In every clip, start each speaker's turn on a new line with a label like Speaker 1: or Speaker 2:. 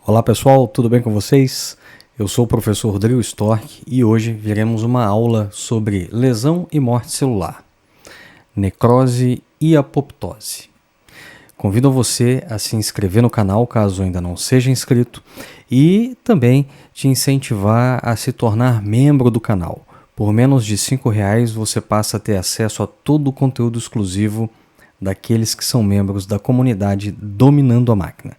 Speaker 1: Olá pessoal, tudo bem com vocês? Eu sou o professor Rodrigo Storck e hoje veremos uma aula sobre lesão e morte celular, necrose e apoptose. Convido você a se inscrever no canal caso ainda não seja inscrito e também te incentivar a se tornar membro do canal. Por menos de R$5 você passa a ter acesso a todo o conteúdo exclusivo daqueles que são membros da comunidade Dominando a Máquina.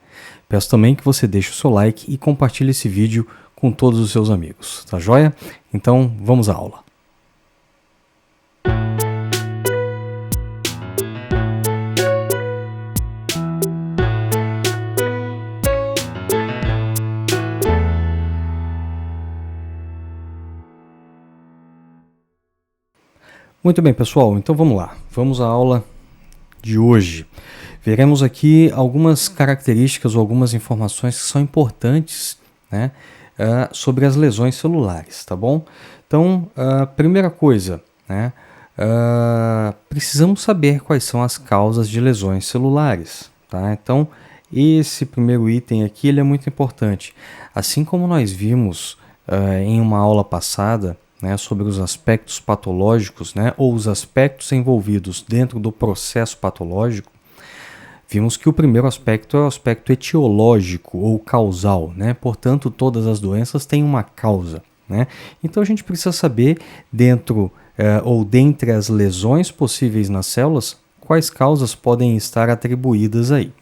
Speaker 1: Peço também que você deixe o seu like e compartilhe esse vídeo com todos os seus amigos, tá joia? Então vamos à aula. Muito bem, pessoal, então vamos lá. Vamos à aula de hoje. Veremos aqui algumas características ou algumas informações que são importantes, né, sobre as lesões celulares, tá bom? Então, primeira coisa, né, precisamos saber quais são as causas de lesões celulares, tá? Então, esse primeiro item aqui ele é muito importante. Assim como nós vimos em uma aula passada, né, sobre os aspectos patológicos, né, ou os aspectos envolvidos dentro do processo patológico, vimos que o primeiro aspecto é o aspecto etiológico ou causal, né? Portanto, todas as doenças têm uma causa, né? Então a gente precisa saber dentro ou dentre as lesões possíveis nas células, quais causas podem estar atribuídas aí.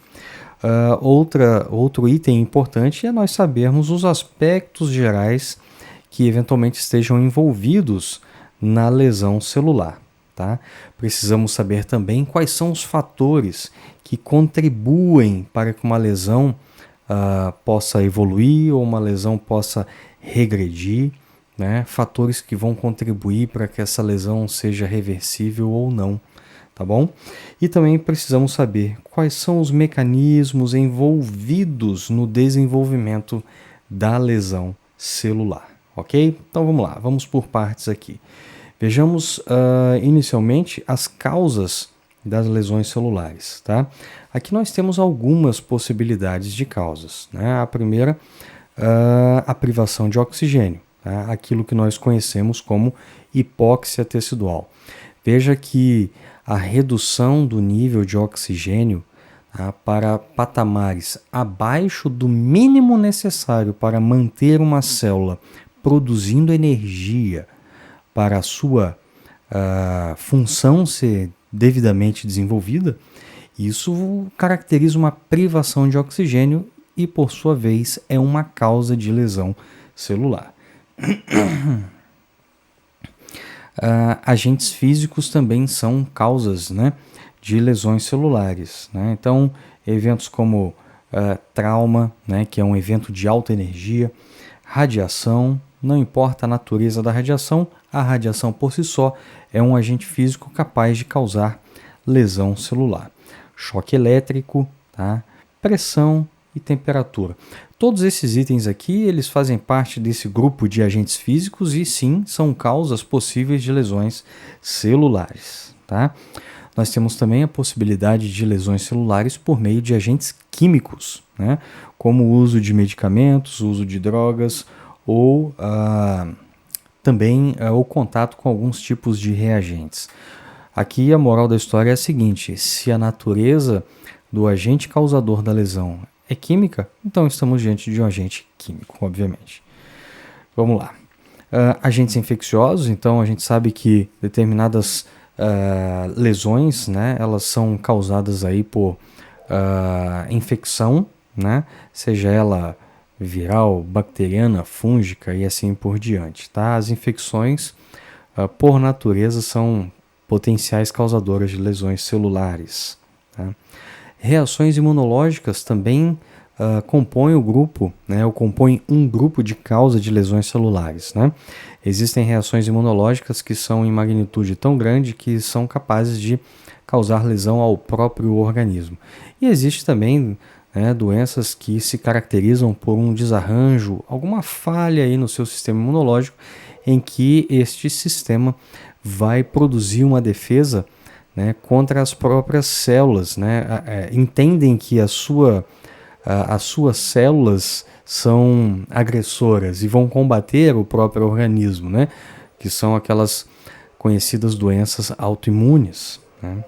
Speaker 1: Outro item importante é nós sabermos os aspectos gerais que eventualmente estejam envolvidos na lesão celular. Tá? Precisamos saber também quais são os fatores que contribuem para que uma lesão possa evoluir ou uma lesão possa regredir, né? Fatores que vão contribuir para que essa lesão seja reversível ou não, tá bom? E também precisamos saber quais são os mecanismos envolvidos no desenvolvimento da lesão celular, ok? Então vamos lá, vamos por partes aqui. Vejamos inicialmente as causas das lesões celulares, tá? Aqui nós temos algumas possibilidades de causas, né? A primeira, a privação de oxigênio, tá? Aquilo que nós conhecemos como hipóxia tecidual. Veja que a redução do nível de oxigênio para patamares abaixo do mínimo necessário para manter uma célula produzindo energia para a sua função ser devidamente desenvolvida, isso caracteriza uma privação de oxigênio e, por sua vez, é uma causa de lesão celular. Agentes físicos também são causas, né, de lesões celulares, né? Então, eventos como trauma, né, que é um evento de alta energia, radiação. Não importa a natureza da radiação, a radiação por si só é um agente físico capaz de causar lesão celular. Choque elétrico, tá? Pressão e temperatura. Todos esses itens aqui, eles fazem parte desse grupo de agentes físicos e sim, são causas possíveis de lesões celulares, tá? Nós temos também a possibilidade de lesões celulares por meio de agentes químicos, né? Como o uso de medicamentos, o uso de drogas, ou também o contato com alguns tipos de reagentes. Aqui a moral da história é a seguinte: se a natureza do agente causador da lesão é química, então estamos diante de um agente químico, obviamente. Vamos lá. Agentes infecciosos, então a gente sabe que determinadas lesões, né, elas são causadas aí por infecção, né, seja ela viral, bacteriana, fúngica e assim por diante, tá? As infecções, por natureza, são potenciais causadoras de lesões celulares, tá? Reações imunológicas também compõem o grupo, né, ou compõem um grupo de causa de lesões celulares, né? Existem reações imunológicas que são em magnitude tão grande que são capazes de causar lesão ao próprio organismo. E existe também doenças que se caracterizam por um desarranjo, alguma falha aí no seu sistema imunológico, em que este sistema vai produzir uma defesa, né, contra as próprias células, né? Entendem que as suas células são agressoras e vão combater o próprio organismo, né? Que são aquelas conhecidas doenças autoimunes, né?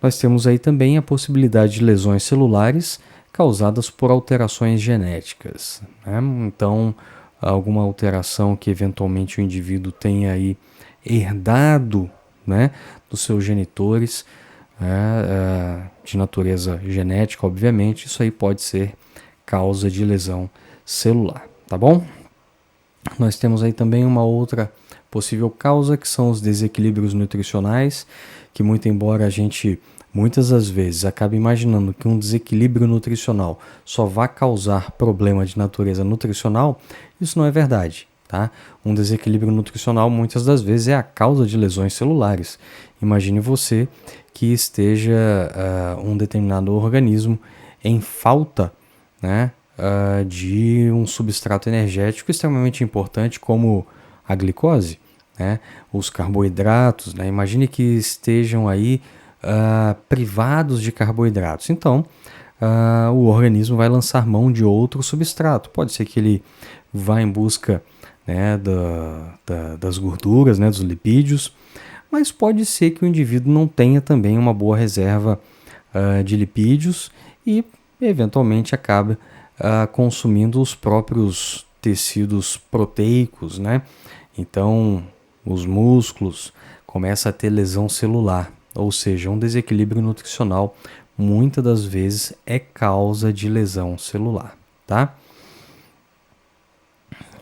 Speaker 1: Nós temos aí também a possibilidade de lesões celulares causadas por alterações genéticas, né? Então, alguma alteração que eventualmente o indivíduo tenha aí herdado, né, dos seus genitores, de natureza genética, obviamente, isso aí pode ser causa de lesão celular, tá bom? Nós temos aí também uma outra possível causa, que são os desequilíbrios nutricionais, que muito embora a gente muitas das vezes acabe imaginando que um desequilíbrio nutricional só vai causar problema de natureza nutricional, isso não é verdade, tá? Um desequilíbrio nutricional muitas das vezes é a causa de lesões celulares. Imagine você que esteja um determinado organismo em falta, né, de um substrato energético extremamente importante como a glicose, né, os carboidratos, né? Imagine que estejam aí privados de carboidratos. Então, o organismo vai lançar mão de outro substrato. Pode ser que ele vá em busca, né, das gorduras, né, dos lipídios, mas pode ser que o indivíduo não tenha também uma boa reserva de lipídios e, eventualmente, acabe consumindo os próprios tecidos proteicos, né? Então, os músculos começam a ter lesão celular, ou seja, um desequilíbrio nutricional muitas das vezes é causa de lesão celular, tá?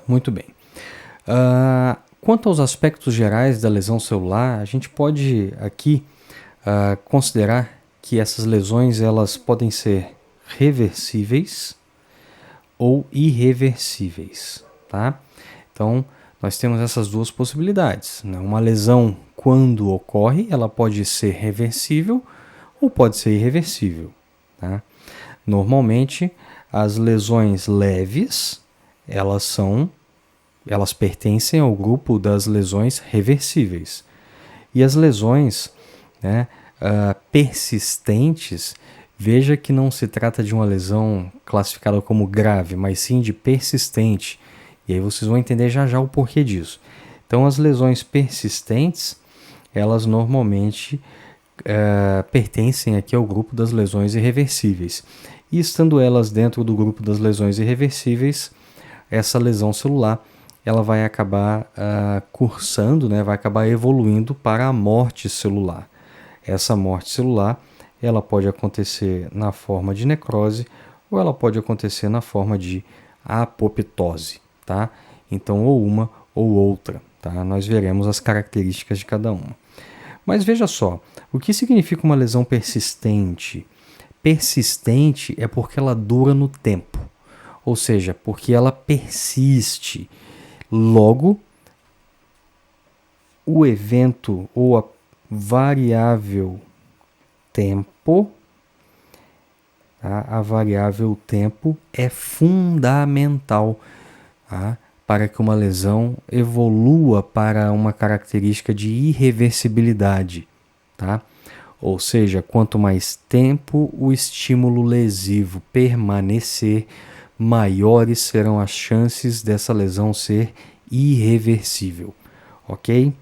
Speaker 1: Muito bem. Quanto aos aspectos gerais da lesão celular, a gente pode aqui considerar que essas lesões elas podem ser reversíveis ou irreversíveis, tá? Então, nós temos essas duas possibilidades, né? Uma lesão, quando ocorre, ela pode ser reversível ou pode ser irreversível, tá? Normalmente, as lesões leves, elas pertencem ao grupo das lesões reversíveis. E as lesões, né, persistentes, veja que não se trata de uma lesão classificada como grave, mas sim de persistente. E aí vocês vão entender já já o porquê disso. Então, as lesões persistentes, elas normalmente pertencem aqui ao grupo das lesões irreversíveis. E estando elas dentro do grupo das lesões irreversíveis, essa lesão celular ela vai acabar cursando, né, vai acabar evoluindo para a morte celular. Essa morte celular ela pode acontecer na forma de necrose ou ela pode acontecer na forma de apoptose, tá? Então, ou uma ou outra, tá? Nós veremos as características de cada uma. Mas veja só, o que significa uma lesão persistente? Persistente é porque ela dura no tempo, ou seja, porque ela persiste. Logo, o evento ou a variável tempo, tá? A variável tempo é fundamental, tá? Para que uma lesão evolua para uma característica de irreversibilidade, tá? Ou seja, quanto mais tempo o estímulo lesivo permanecer, maiores serão as chances dessa lesão ser irreversível, ok?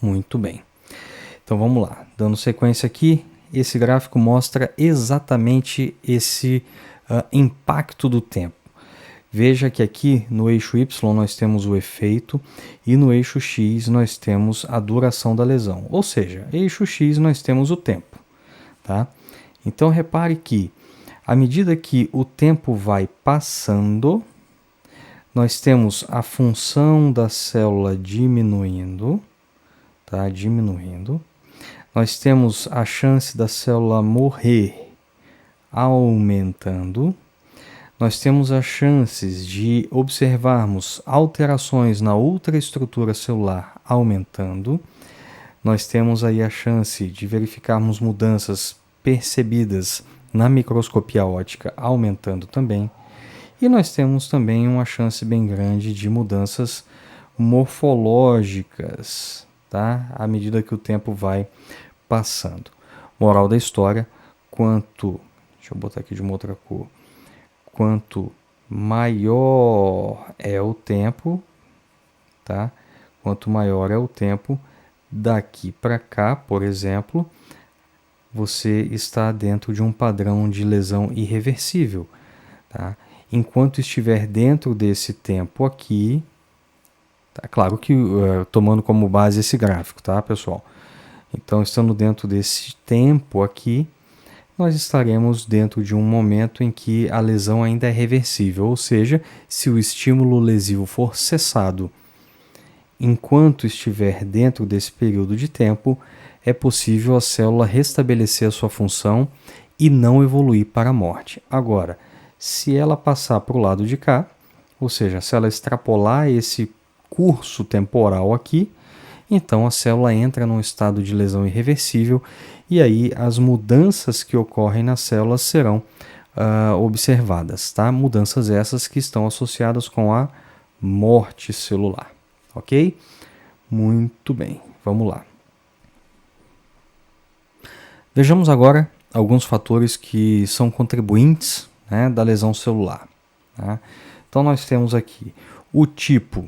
Speaker 1: Muito bem. Então vamos lá, dando sequência aqui, esse gráfico mostra exatamente esse impacto do tempo. Veja que aqui no eixo Y nós temos o efeito e no eixo X nós temos a duração da lesão. Ou seja, eixo X nós temos o tempo, tá? Então repare que à medida que o tempo vai passando, nós temos a função da célula diminuindo, tá? Diminuindo. Nós temos a chance da célula morrer aumentando. Nós temos as chances de observarmos alterações na outra estrutura celular aumentando. Nós temos aí a chance de verificarmos mudanças percebidas na microscopia óptica aumentando também. E nós temos também uma chance bem grande de mudanças morfológicas, tá? À medida que o tempo vai passando. Moral da história, deixa eu botar aqui de uma outra cor. Quanto maior é o tempo, tá? Quanto maior é o tempo, daqui para cá, por exemplo, você está dentro de um padrão de lesão irreversível, tá? Enquanto estiver dentro desse tempo aqui, tá? Claro que tomando como base esse gráfico, tá, pessoal? Então, estando dentro desse tempo aqui, nós estaremos dentro de um momento em que a lesão ainda é reversível, ou seja, se o estímulo lesivo for cessado enquanto estiver dentro desse período de tempo, é possível a célula restabelecer a sua função e não evoluir para a morte. Agora, se ela passar para o lado de cá, ou seja, se ela extrapolar esse curso temporal aqui, então a célula entra num estado de lesão irreversível e aí as mudanças que ocorrem nas células serão observadas, tá? Mudanças essas que estão associadas com a morte celular, ok? Muito bem, vamos lá. Vejamos agora alguns fatores que são contribuintes, né, da lesão celular. Tá? Então nós temos aqui o tipo,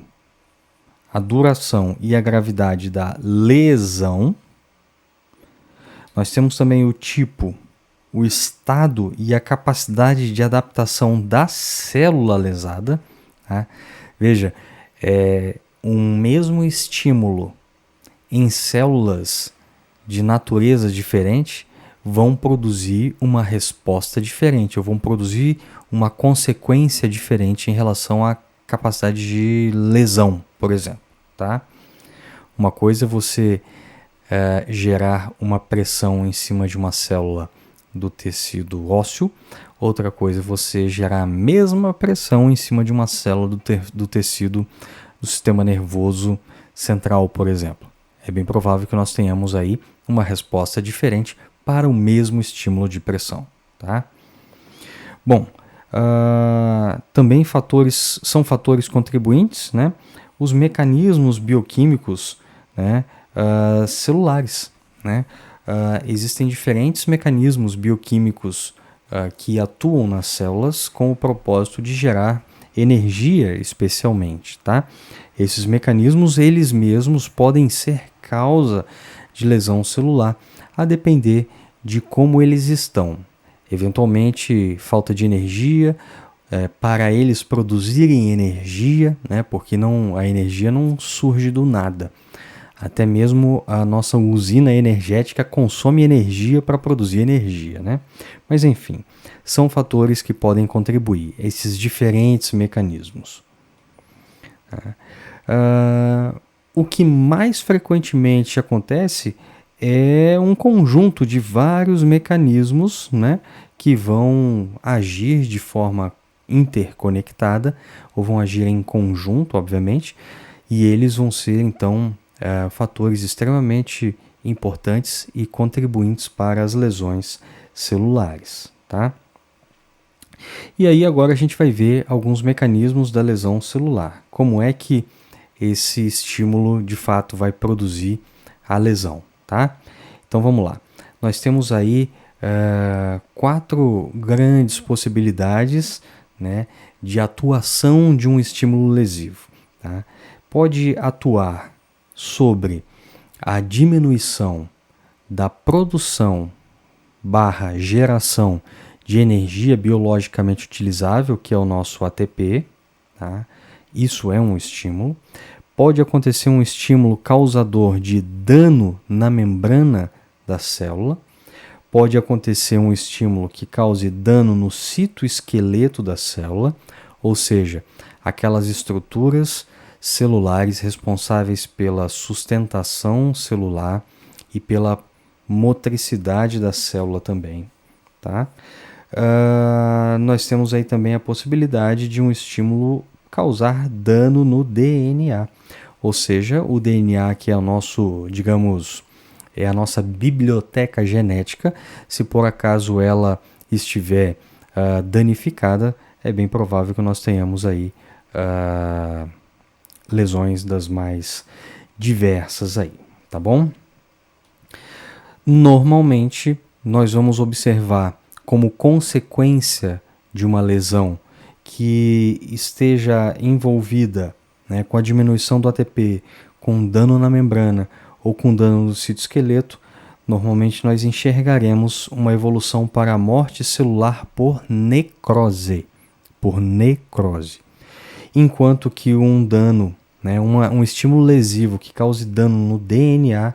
Speaker 1: a duração e a gravidade da lesão. Nós temos também o tipo, o estado e a capacidade de adaptação da célula lesada. Tá? Veja, um mesmo estímulo em células de natureza diferente vão produzir uma resposta diferente, ou vão produzir uma consequência diferente em relação à capacidade de lesão, por exemplo. Tá? Uma coisa é você gerar uma pressão em cima de uma célula do tecido ósseo, outra coisa é você gerar a mesma pressão em cima de uma célula do tecido do sistema nervoso central, por exemplo. É bem provável que nós tenhamos aí uma resposta diferente para o mesmo estímulo de pressão. Tá? Bom, também são fatores contribuintes, né? Os mecanismos bioquímicos, né? Celulares. Né? Existem diferentes mecanismos bioquímicos que atuam nas células com o propósito de gerar energia, especialmente. Tá? Esses mecanismos, eles mesmos, podem ser causa de lesão celular, a depender de como eles estão. Eventualmente, falta de energia, para eles produzirem energia, né, porque a energia não surge do nada. Até mesmo a nossa usina energética consome energia para produzir energia. Né? Mas, enfim, são fatores que podem contribuir, esses diferentes mecanismos. O que mais frequentemente acontece é um conjunto de vários mecanismos, né, que vão agir de forma interconectada, ou vão agir em conjunto, obviamente, e eles vão ser, então, fatores extremamente importantes e contribuintes para as lesões celulares. Tá? E aí agora a gente vai ver alguns mecanismos da lesão celular. Como é que esse estímulo de fato vai produzir a lesão, tá? Então vamos lá. Nós temos aí 4 grandes possibilidades, né, de atuação de um estímulo lesivo. Tá? Pode atuar sobre a diminuição da produção / geração de energia biologicamente utilizável, que é o nosso ATP. Tá? Isso é um estímulo. Pode acontecer um estímulo causador de dano na membrana da célula. Pode acontecer um estímulo que cause dano no citoesqueleto da célula, ou seja, aquelas estruturas celulares responsáveis pela sustentação celular e pela motricidade da célula também. Tá? Nós temos aí também a possibilidade de um estímulo causar dano no DNA, ou seja, o DNA, que é o nosso, digamos, é a nossa biblioteca genética. Se por acaso ela estiver danificada, é bem provável que nós tenhamos aí lesões das mais diversas aí, tá bom? Normalmente, nós vamos observar como consequência de uma lesão que esteja envolvida, né, com a diminuição do ATP, com dano na membrana ou com dano no citoesqueleto, normalmente nós enxergaremos uma evolução para a morte celular por necrose. Por necrose. Enquanto que um dano, né, um estímulo lesivo que cause dano no DNA,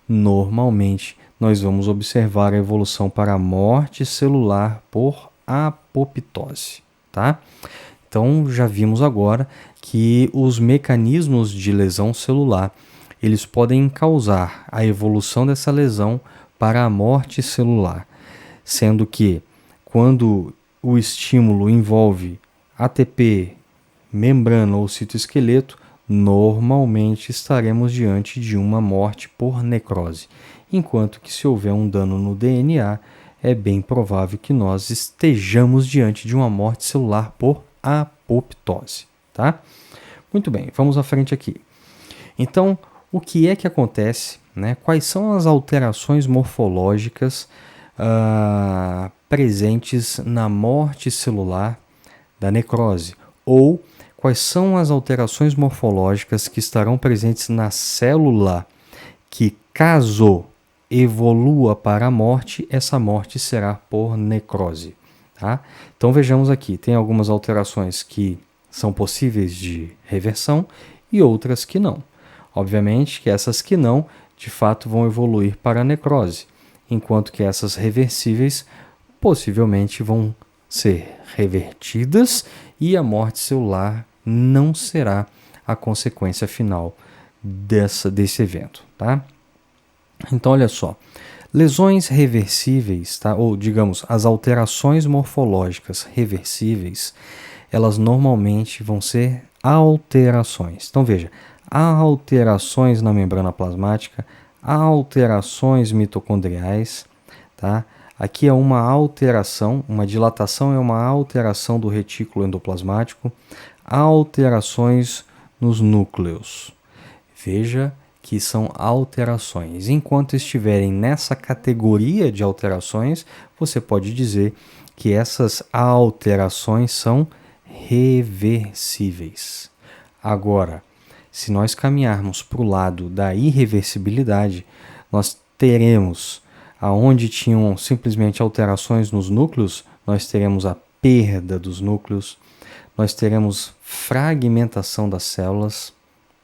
Speaker 1: normalmente nós vamos observar a evolução para a morte celular por apoptose, tá? Então já vimos agora que os mecanismos de lesão celular, eles podem causar a evolução dessa lesão para a morte celular, sendo que quando o estímulo envolve ATP, membrana ou citoesqueleto, normalmente estaremos diante de uma morte por necrose, enquanto que se houver um dano no DNA, é bem provável que nós estejamos diante de uma morte celular por apoptose, tá? Muito bem, vamos à frente aqui. Então, o que é que acontece, né? Quais são as alterações morfológicas presentes na morte celular da necrose? Ou quais são as alterações morfológicas que estarão presentes na célula que, caso evolua para a morte, essa morte será por necrose, tá? Então vejamos aqui, tem algumas alterações que são possíveis de reversão e outras que não. Obviamente que essas que não, de fato, vão evoluir para a necrose, enquanto que essas reversíveis possivelmente vão ser revertidas e a morte celular não será a consequência final desse evento, tá? Então, olha só, lesões reversíveis, tá? Ou digamos, as alterações morfológicas reversíveis, elas normalmente vão ser alterações. Então, veja, há alterações na membrana plasmática, há alterações mitocondriais, tá? Aqui é uma alteração, uma dilatação é uma alteração do retículo endoplasmático, há alterações nos núcleos. Veja que são alterações. Enquanto estiverem nessa categoria de alterações, você pode dizer que essas alterações são reversíveis. Agora, se nós caminharmos para o lado da irreversibilidade, nós teremos, aonde tinham simplesmente alterações nos núcleos, nós teremos a perda dos núcleos, nós teremos fragmentação das células,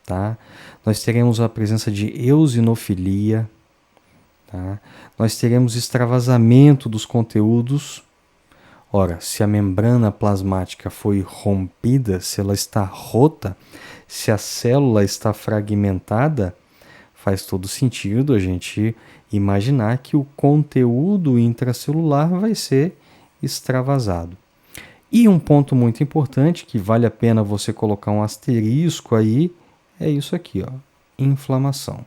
Speaker 1: tá? Nós teremos a presença de eosinofilia, tá? Nós teremos extravasamento dos conteúdos. Ora, se a membrana plasmática foi rompida, se ela está rota, se a célula está fragmentada, faz todo sentido a gente imaginar que o conteúdo intracelular vai ser extravasado. E um ponto muito importante, que vale a pena você colocar um asterisco aí, é isso aqui, ó, inflamação.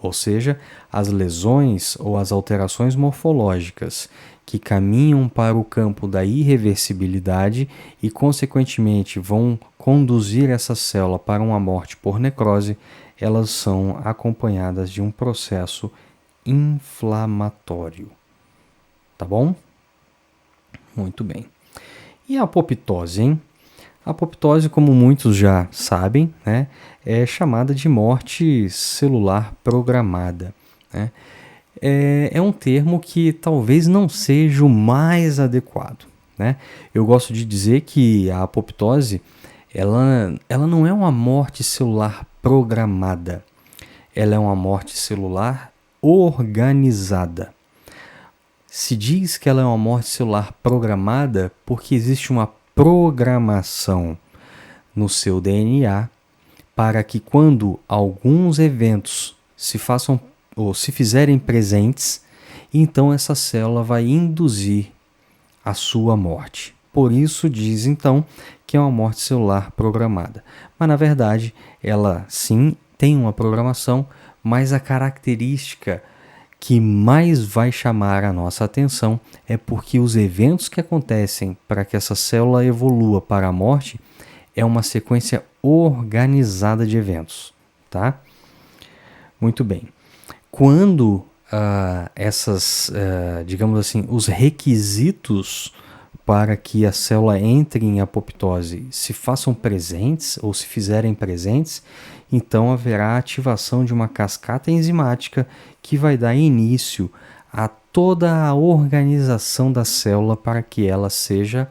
Speaker 1: Ou seja, as lesões ou as alterações morfológicas que caminham para o campo da irreversibilidade e, consequentemente, vão conduzir essa célula para uma morte por necrose, elas são acompanhadas de um processo inflamatório. Tá bom? Muito bem. E a apoptose, hein? A apoptose, como muitos já sabem, né, é chamada de morte celular programada, né? É um termo que talvez não seja o mais adequado, né? Eu gosto de dizer que a apoptose ela não é uma morte celular programada, ela é uma morte celular organizada. Se diz que ela é uma morte celular programada porque existe uma programação no seu DNA para que, quando alguns eventos se façam ou se fizerem presentes, então essa célula vai induzir a sua morte. Por isso diz então que é uma morte celular programada. Mas na verdade ela sim tem uma programação, mas a característica que mais vai chamar a nossa atenção é porque os eventos que acontecem para que essa célula evolua para a morte é uma sequência organizada de eventos, tá? Muito bem. Quando digamos assim, os requisitos para que a célula entre em apoptose se façam presentes ou se fizerem presentes, então haverá ativação de uma cascata enzimática que vai dar início a toda a organização da célula para que ela seja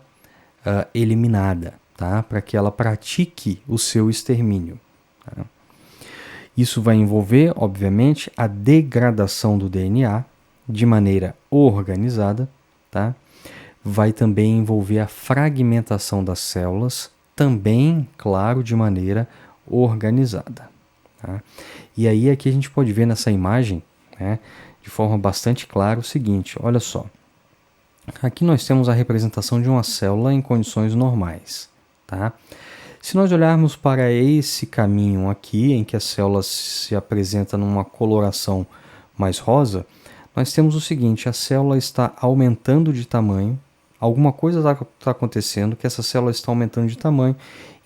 Speaker 1: eliminada, tá? Para que ela pratique o seu extermínio. Tá? Isso vai envolver, obviamente, a degradação do DNA de maneira organizada, tá? Vai também envolver a fragmentação das células, também, claro, de maneira organizada. Tá? E aí aqui a gente pode ver nessa imagem, né, de forma bastante clara o seguinte, olha só. Aqui nós temos a representação de uma célula em condições normais. Tá? Se nós olharmos para esse caminho aqui, em que a célula se apresenta numa coloração mais rosa, nós temos o seguinte, a célula está aumentando de tamanho, alguma coisa está acontecendo que essa célula está aumentando de tamanho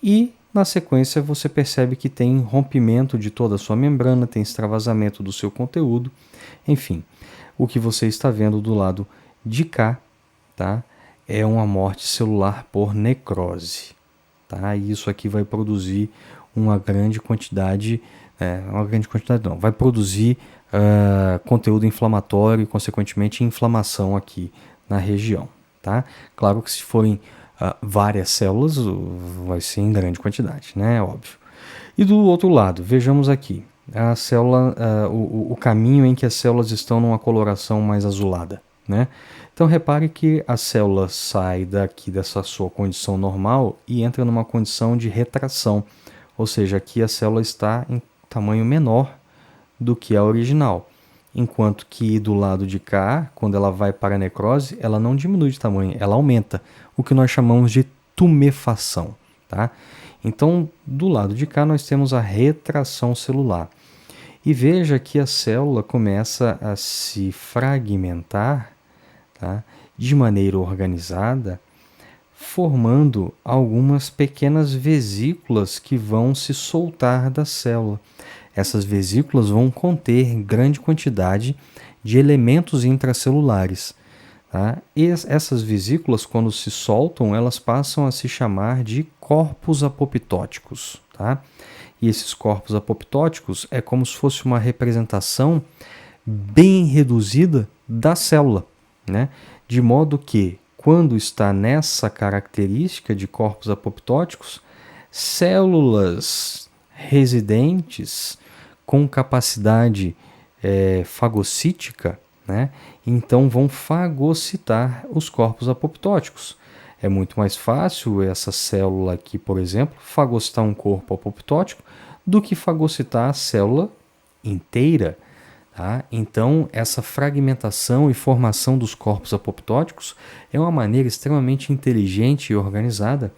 Speaker 1: e, na sequência, você percebe que tem rompimento de toda a sua membrana, tem extravasamento do seu conteúdo, enfim. O que você está vendo do lado de cá, tá, é uma morte celular por necrose. Tá? E isso aqui vai produzir uma grande quantidade, vai produzir conteúdo inflamatório e, consequentemente, inflamação aqui na região. Tá? Claro que se forem várias células, vai ser em grande quantidade, né? Óbvio. E do outro lado, vejamos aqui a célula, o caminho em que as células estão numa coloração mais azulada, né? Então repare que a célula sai daqui dessa sua condição normal e entra numa condição de retração, ou seja, aqui a célula está em tamanho menor do que a original. Enquanto que do lado de cá, quando ela vai para a necrose, ela não diminui de tamanho, ela aumenta, o que nós chamamos de tumefação. Tá? Então, do lado de cá, nós temos a retração celular. E veja que a célula começa a se fragmentar, tá? De maneira organizada, formando algumas pequenas vesículas que vão se soltar da célula. Essas vesículas vão conter grande quantidade de elementos intracelulares. Tá? E essas vesículas, quando se soltam, elas passam a se chamar de corpos apoptóticos. Tá? E esses corpos apoptóticos é como se fosse uma representação bem reduzida da célula, né? De modo que, quando está nessa característica de corpos apoptóticos, células residentes com capacidade fagocítica, né? Então vão fagocitar os corpos apoptóticos. É muito mais fácil essa célula aqui, por exemplo, fagocitar um corpo apoptótico do que fagocitar a célula inteira. Tá? Então, essa fragmentação e formação dos corpos apoptóticos é uma maneira extremamente inteligente e organizada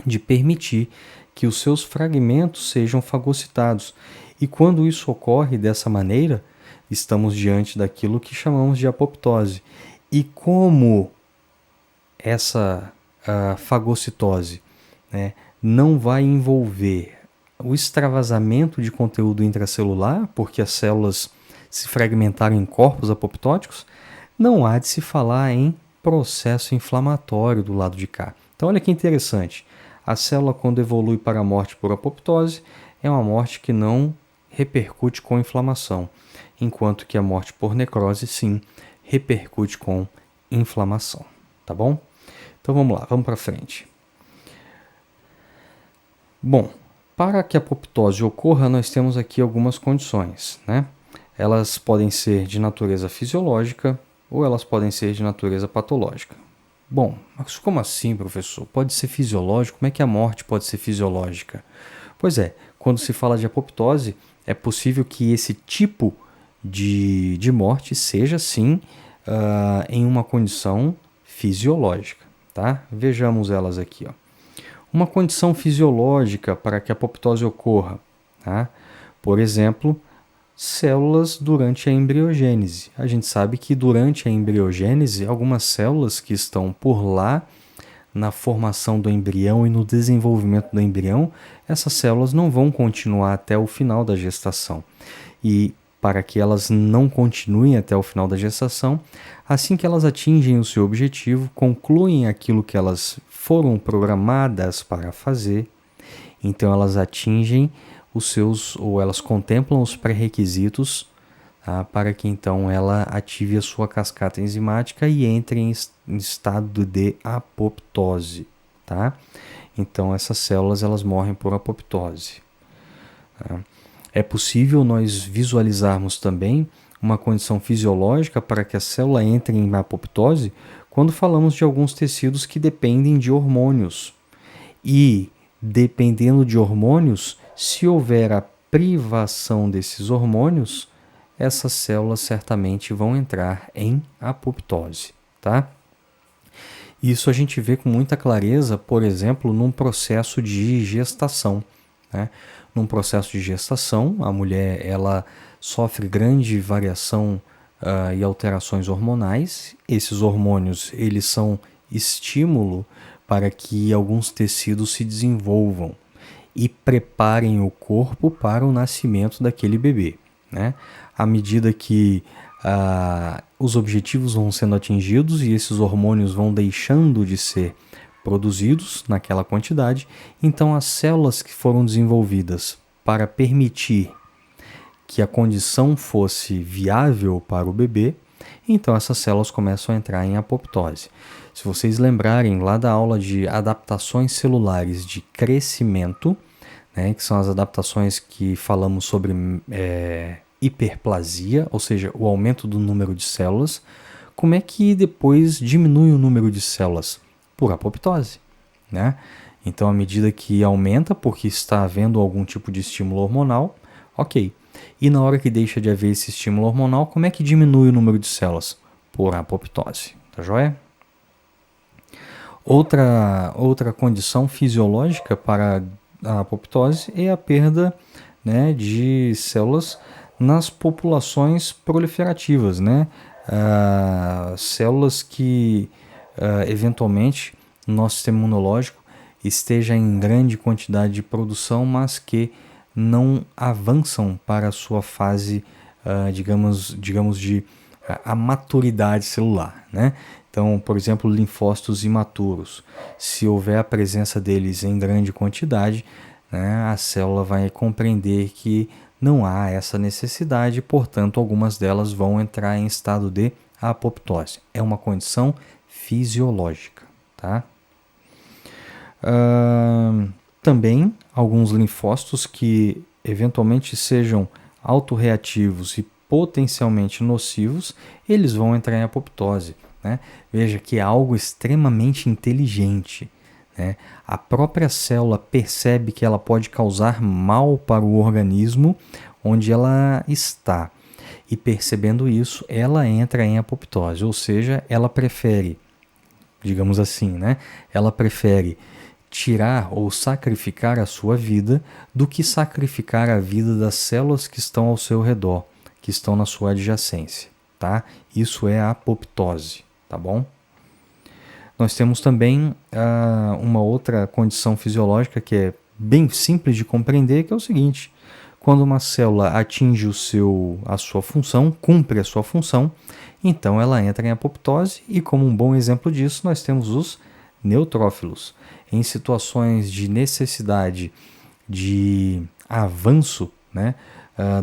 Speaker 1: de permitir que os seus fragmentos sejam fagocitados. E quando isso ocorre dessa maneira, estamos diante daquilo que chamamos de apoptose. E como essa fagocitose, né, não vai envolver o extravasamento de conteúdo intracelular, porque as células se fragmentaram em corpos apoptóticos, não há de se falar em processo inflamatório do lado de cá. Então olha que interessante, a célula quando evolui para a morte por apoptose é uma morte que não repercute com inflamação, enquanto que a morte por necrose sim repercute com inflamação, tá bom? Então vamos lá, vamos para frente. Bom, para que a apoptose ocorra, nós temos aqui algumas condições, né? Elas podem ser de natureza fisiológica ou elas podem ser de natureza patológica. Bom, mas como assim, professor? Pode ser fisiológico? Como é que a morte pode ser fisiológica? Pois é, quando se fala de apoptose, é possível que esse tipo de morte seja, sim, em uma condição fisiológica. Tá? Vejamos elas aqui. Ó. Uma condição fisiológica para que a apoptose ocorra. Tá? Por exemplo, células durante a embriogênese. A gente sabe que durante a embriogênese, algumas células que estão por lá, na formação do embrião e no desenvolvimento do embrião, essas células não vão continuar até o final da gestação. E para que elas não continuem até o final da gestação. Assim que elas atingem o seu objetivo, concluem aquilo que elas foram programadas para fazer, então elas atingem os seus, ou elas contemplam os pré-requisitos, tá, para que então ela ative a sua cascata enzimática e entre em estado de apoptose, tá? Então essas células elas morrem por apoptose. Tá? É possível nós visualizarmos também uma condição fisiológica para que a célula entre em apoptose quando falamos de alguns tecidos que dependem de hormônios. E, dependendo de hormônios, se houver a privação desses hormônios, essas células certamente vão entrar em apoptose, tá? Isso a gente vê com muita clareza, por exemplo, num processo de gestação, né? Num processo de gestação, a mulher ela sofre grande variação e alterações hormonais. Esses hormônios eles são estímulo para que alguns tecidos se desenvolvam e preparem o corpo para o nascimento daquele bebê, né? À medida que os objetivos vão sendo atingidos e esses hormônios vão deixando de ser produzidos naquela quantidade, então as células que foram desenvolvidas para permitir que a condição fosse viável para o bebê, então essas células começam a entrar em apoptose. Se vocês lembrarem lá da aula de adaptações celulares de crescimento, né, que são as adaptações que falamos sobre hiperplasia, ou seja, o aumento do número de células, como é que depois diminui o número de células? Por apoptose, né? Então, à medida que aumenta, porque está havendo algum tipo de estímulo hormonal, ok. E na hora que deixa de haver esse estímulo hormonal, como é que diminui o número de células? Por apoptose, tá joia? Outra condição fisiológica para a apoptose é a perda, né, de células nas populações proliferativas, né? Células que eventualmente no nosso sistema imunológico esteja em grande quantidade de produção, mas que não avançam para a sua fase, digamos de a maturidade celular, né? Então, por exemplo, linfócitos imaturos, se houver a presença deles em grande quantidade, né, a célula vai compreender que não há essa necessidade, portanto, algumas delas vão entrar em estado de apoptose. É uma condição fisiológica, tá? Também alguns linfócitos que eventualmente sejam autorreativos e potencialmente nocivos, eles vão entrar em apoptose, né? Veja que é algo extremamente inteligente, né? A própria célula percebe que ela pode causar mal para o organismo onde ela está. E percebendo isso, ela entra em apoptose, ou seja, ela prefere, digamos assim, né? Ela prefere tirar ou sacrificar a sua vida do que sacrificar a vida das células que estão ao seu redor, que estão na sua adjacência, tá? Isso é a apoptose, tá bom? Nós temos também uma outra condição fisiológica que é bem simples de compreender, que é o seguinte: quando uma célula atinge a sua função, cumpre a sua função, então ela entra em apoptose e, como um bom exemplo disso, nós temos os neutrófilos. Em situações de necessidade de avanço, né,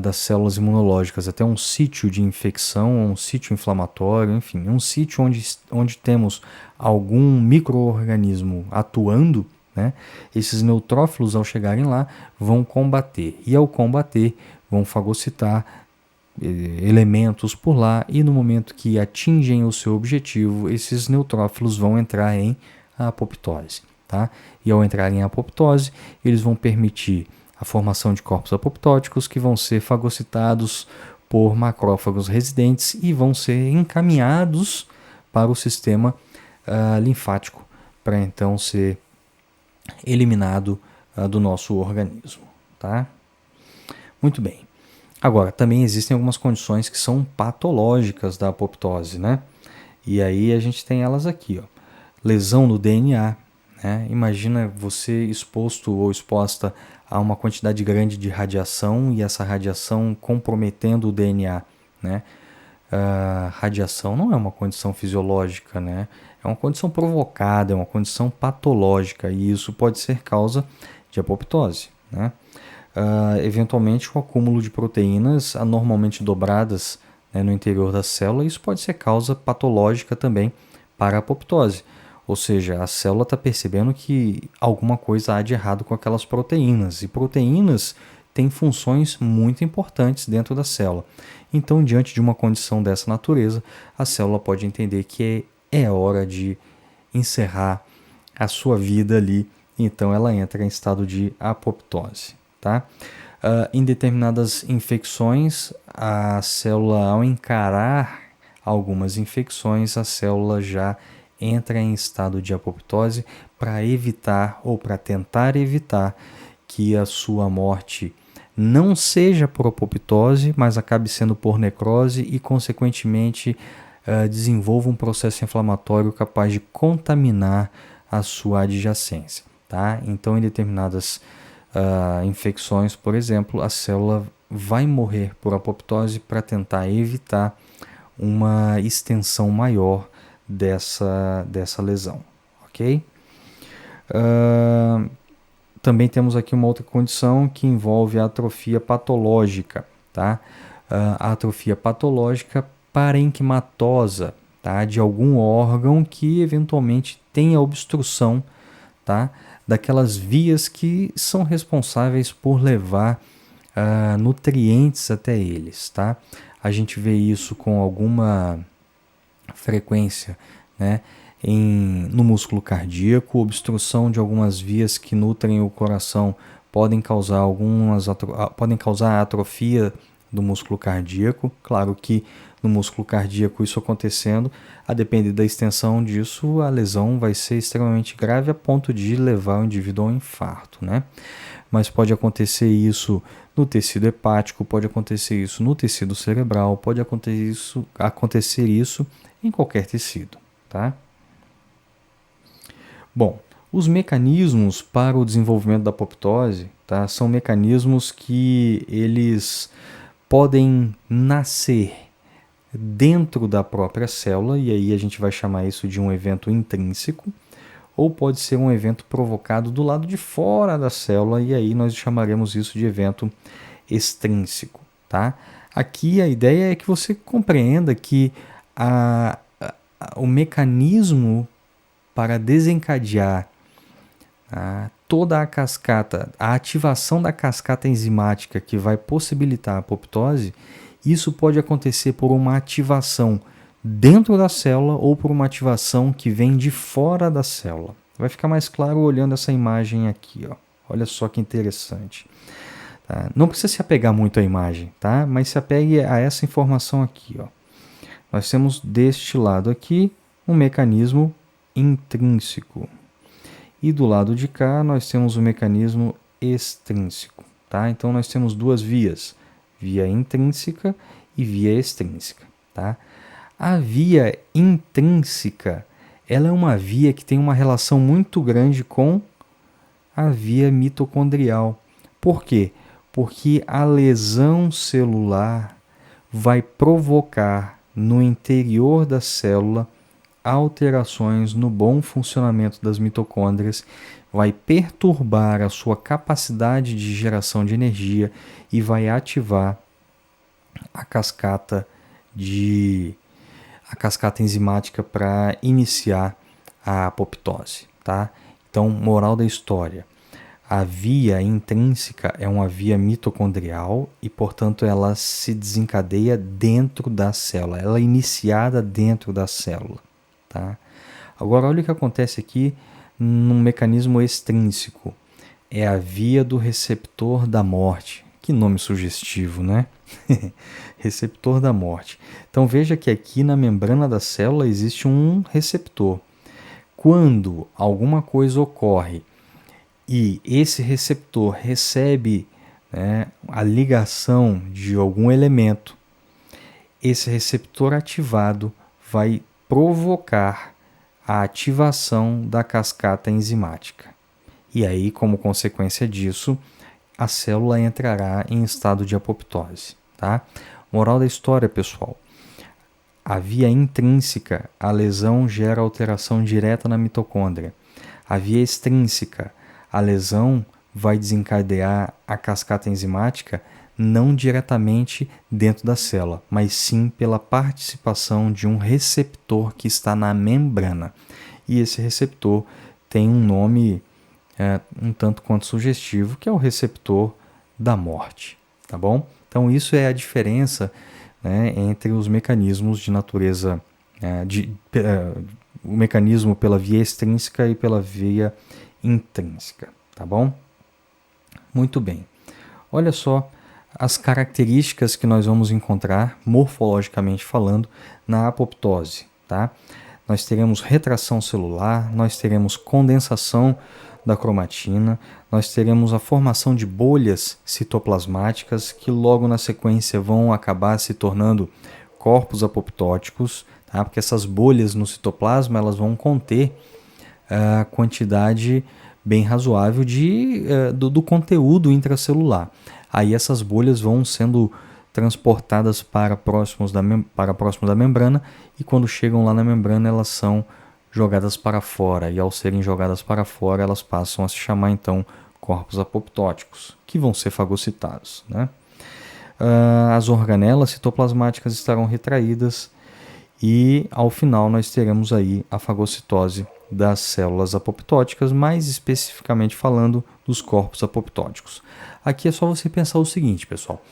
Speaker 1: das células imunológicas até um sítio de infecção, um sítio inflamatório, enfim, um sítio onde temos algum micro-organismo atuando, né, esses neutrófilos, ao chegarem lá, vão combater. E ao combater, vão fagocitar elementos por lá, e no momento que atingem o seu objetivo, esses neutrófilos vão entrar em apoptose. Tá? E ao entrar em apoptose, eles vão permitir a formação de corpos apoptóticos que vão ser fagocitados por macrófagos residentes e vão ser encaminhados para o sistema linfático para então ser eliminado do nosso organismo. Tá? Muito bem. Agora, também existem algumas condições que são patológicas da apoptose, né? E aí a gente tem elas aqui, ó. Lesão no DNA, né? Imagina você exposto ou exposta a uma quantidade grande de radiação e essa radiação comprometendo o DNA, né? A radiação não é uma condição fisiológica, né? É uma condição provocada, é uma condição patológica e isso pode ser causa de apoptose, né? Eventualmente, o acúmulo de proteínas anormalmente dobradas, né, no interior da célula, isso pode ser causa patológica também para a apoptose. Ou seja, a célula está percebendo que alguma coisa há de errado com aquelas proteínas. E proteínas têm funções muito importantes dentro da célula. Então, diante de uma condição dessa natureza, a célula pode entender que é hora de encerrar a sua vida ali. Então, ela entra em estado de apoptose. Tá? Em determinadas infecções, a célula, ao encarar algumas infecções, a célula já entra em estado de apoptose para evitar ou para tentar evitar que a sua morte não seja por apoptose, mas acabe sendo por necrose e, consequentemente, desenvolva um processo inflamatório capaz de contaminar a sua adjacência. Tá? Então, em determinadas infecções, por exemplo, a célula vai morrer por apoptose para tentar evitar uma extensão maior dessa lesão, ok? Também temos aqui uma outra condição que envolve a atrofia patológica, tá? A atrofia patológica parenquimatosa, tá? De algum órgão que eventualmente tenha obstrução, tá? Daquelas vias que são responsáveis por levar nutrientes até eles, tá? A gente vê isso com alguma frequência, né? No músculo cardíaco, obstrução de algumas vias que nutrem o coração podem causar podem causar atrofia do músculo cardíaco. Claro que no músculo cardíaco isso acontecendo, a depender da extensão disso, a lesão vai ser extremamente grave a ponto de levar o indivíduo ao infarto, né? Mas pode acontecer isso no tecido hepático, pode acontecer isso no tecido cerebral, pode acontecer isso em qualquer tecido, tá? Bom, os mecanismos para o desenvolvimento da apoptose, tá, são mecanismos que eles podem nascer dentro da própria célula, e aí a gente vai chamar isso de um evento intrínseco, ou pode ser um evento provocado do lado de fora da célula, e aí nós chamaremos isso de evento extrínseco, tá? Aqui a ideia é que você compreenda que o mecanismo para desencadear toda a cascata, a ativação da cascata enzimática que vai possibilitar a apoptose, isso pode acontecer por uma ativação dentro da célula ou por uma ativação que vem de fora da célula. Vai ficar mais claro olhando essa imagem aqui, ó. Olha só que interessante. Tá? Não precisa se apegar muito à imagem, tá? Mas se apegue a essa informação aqui, ó. Nós temos deste lado aqui um mecanismo intrínseco. E do lado de cá nós temos o mecanismo extrínseco. Tá? Então nós temos duas vias, via intrínseca e via extrínseca. Tá? A via intrínseca, ela é uma via que tem uma relação muito grande com a via mitocondrial. Por quê? Porque a lesão celular vai provocar no interior da célula alterações no bom funcionamento das mitocôndrias, vai perturbar a sua capacidade de geração de energia e vai ativar a cascata enzimática para iniciar a apoptose, tá? Então, moral da história: a via intrínseca é uma via mitocondrial e, portanto, ela se desencadeia dentro da célula, ela é iniciada dentro da célula. Tá? Agora, olha o que acontece aqui num mecanismo extrínseco. É a via do receptor da morte. Que nome sugestivo, né? Receptor da morte. Então, veja que aqui na membrana da célula existe um receptor. Quando alguma coisa ocorre e esse receptor recebe, né, a ligação de algum elemento, esse receptor ativado vai provocar a ativação da cascata enzimática. E aí, como consequência disso, a célula entrará em estado de apoptose. Tá? Moral da história, pessoal. A via intrínseca, a lesão gera alteração direta na mitocôndria. A via extrínseca, a lesão vai desencadear a cascata enzimática não diretamente dentro da célula, mas sim pela participação de um receptor que está na membrana. E esse receptor tem um nome um tanto quanto sugestivo, que é o receptor da morte. Tá bom? Então isso é a diferença, né, entre os mecanismos de natureza, o mecanismo pela via extrínseca e pela via intrínseca. Tá bom? Muito bem. Olha só as características que nós vamos encontrar, morfologicamente falando, na apoptose. Tá? Nós teremos retração celular, nós teremos condensação da cromatina, nós teremos a formação de bolhas citoplasmáticas que logo na sequência vão acabar se tornando corpos apoptóticos, tá? Porque essas bolhas no citoplasma elas vão conter a quantidade bem razoável do conteúdo intracelular. Aí essas bolhas vão sendo transportadas para próximo da membrana e quando chegam lá na membrana elas são jogadas para fora, e ao serem jogadas para fora elas passam a se chamar então corpos apoptóticos, que vão ser fagocitados. Né? As organelas citoplasmáticas estarão retraídas e ao final nós teremos aí a fagocitose das células apoptóticas, mais especificamente falando dos corpos apoptóticos. Aqui é só você pensar o seguinte, pessoal.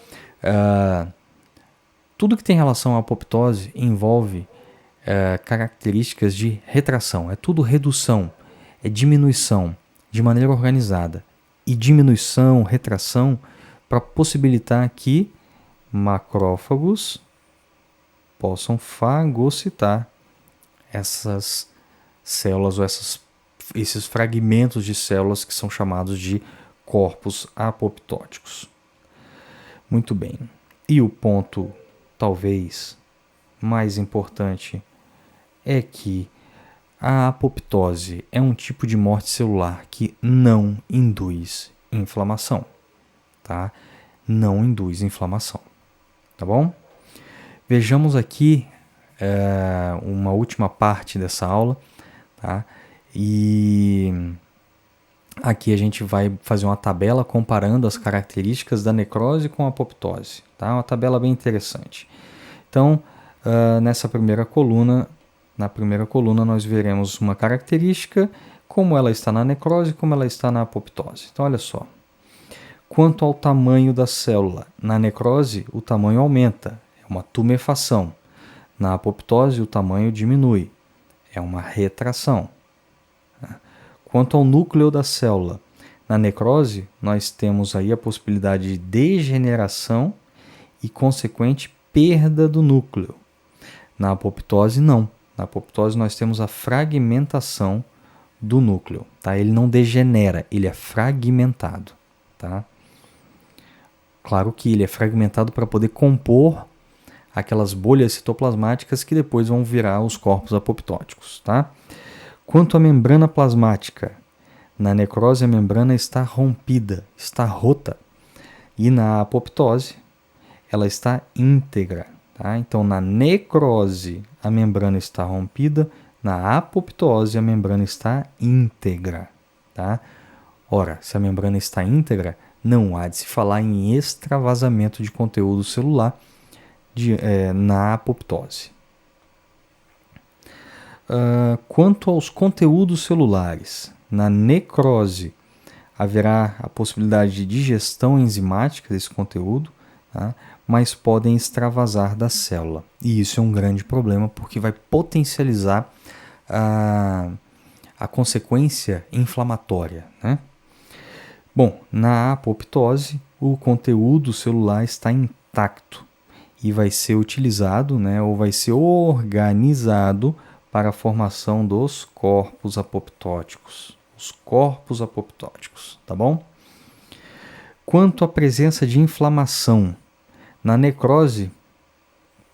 Speaker 1: Tudo que tem relação à apoptose envolve características de retração. É tudo redução, é diminuição de maneira organizada. E diminuição, retração, para possibilitar que macrófagos possam fagocitar essas células ou esses fragmentos de células que são chamados de corpos apoptóticos. Muito bem. E o ponto, talvez, mais importante é que a apoptose é um tipo de morte celular que não induz inflamação, tá? Não induz inflamação, tá bom? Vejamos aqui uma última parte dessa aula, tá? E aqui a gente vai fazer uma tabela comparando as características da necrose com a apoptose, tá? Uma tabela bem interessante. Então, na primeira coluna nós veremos uma característica, como ela está na necrose, como ela está na apoptose. Então, olha só. Quanto ao tamanho da célula, na necrose o tamanho aumenta, é uma tumefação. Na apoptose o tamanho diminui, é uma retração. Quanto ao núcleo da célula, na necrose nós temos aí a possibilidade de degeneração e consequente perda do núcleo. Na apoptose não. Na apoptose nós temos a fragmentação do núcleo, tá? Ele não degenera, ele é fragmentado, tá? Claro que ele é fragmentado para poder compor aquelas bolhas citoplasmáticas que depois vão virar os corpos apoptóticos, tá? Quanto à membrana plasmática, na necrose a membrana está rompida, está rota, e na apoptose ela está íntegra. Tá? Então, na necrose, a membrana está rompida, na apoptose, a membrana está íntegra. Tá? Ora, se a membrana está íntegra, não há de se falar em extravasamento de conteúdo celular na apoptose. Quanto aos conteúdos celulares, na necrose, haverá a possibilidade de digestão enzimática desse conteúdo, tá? Mas podem extravasar da célula. E isso é um grande problema, porque vai potencializar a consequência inflamatória. Né? Bom, na apoptose, o conteúdo celular está intacto e vai ser utilizado, né, ou vai ser organizado para a formação dos corpos apoptóticos. Os corpos apoptóticos, tá bom? Quanto à presença de inflamação, na necrose,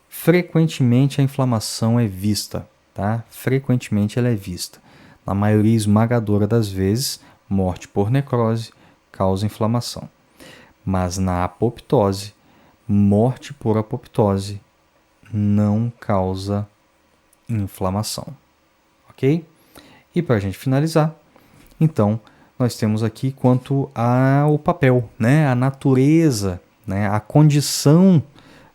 Speaker 1: frequentemente a inflamação é vista, tá? Frequentemente ela é vista. Na maioria esmagadora das vezes, morte por necrose causa inflamação. Mas na apoptose, morte por apoptose não causa inflamação, ok? E para a gente finalizar, então, nós temos aqui quanto ao papel, né? A natureza, né? A condição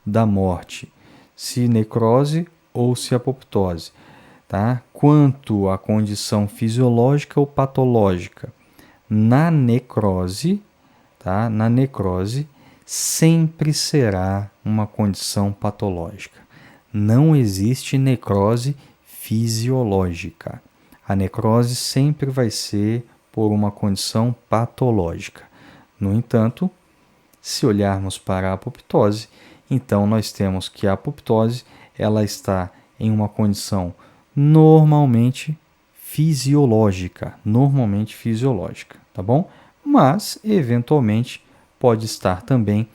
Speaker 1: da morte, se necrose ou se apoptose. Tá? Quanto à condição fisiológica ou patológica, na necrose, tá? Na necrose sempre será uma condição patológica. Não existe necrose fisiológica. A necrose sempre vai ser por uma condição patológica. No entanto, se olharmos para a apoptose, então nós temos que a apoptose ela está em uma condição normalmente fisiológica, tá bom? Mas, eventualmente, pode estar também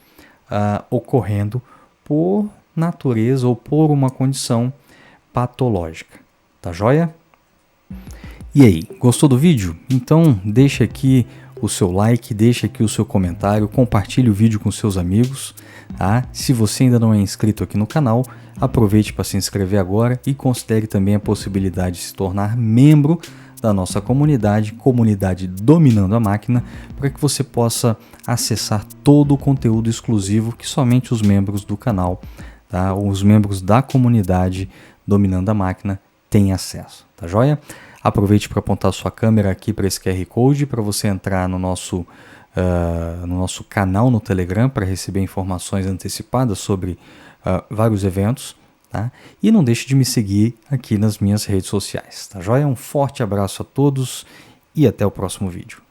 Speaker 1: ocorrendo por natureza ou por uma condição patológica, tá joia? E aí, gostou do vídeo? Então deixa aqui o seu like, deixa aqui o seu comentário, compartilhe o vídeo com seus amigos, tá? Se você ainda não é inscrito aqui no canal, aproveite para se inscrever agora e considere também a possibilidade de se tornar membro da nossa comunidade Dominando a Máquina, para que você possa acessar todo o conteúdo exclusivo que somente os membros do canal, tá? Os membros da comunidade Dominando a Máquina têm acesso, tá joia? Aproveite para apontar sua câmera aqui para esse QR Code para você entrar no nosso canal no Telegram para receber informações antecipadas sobre vários eventos, tá? E não deixe de me seguir aqui nas minhas redes sociais, tá joia? Um forte abraço a todos e até o próximo vídeo.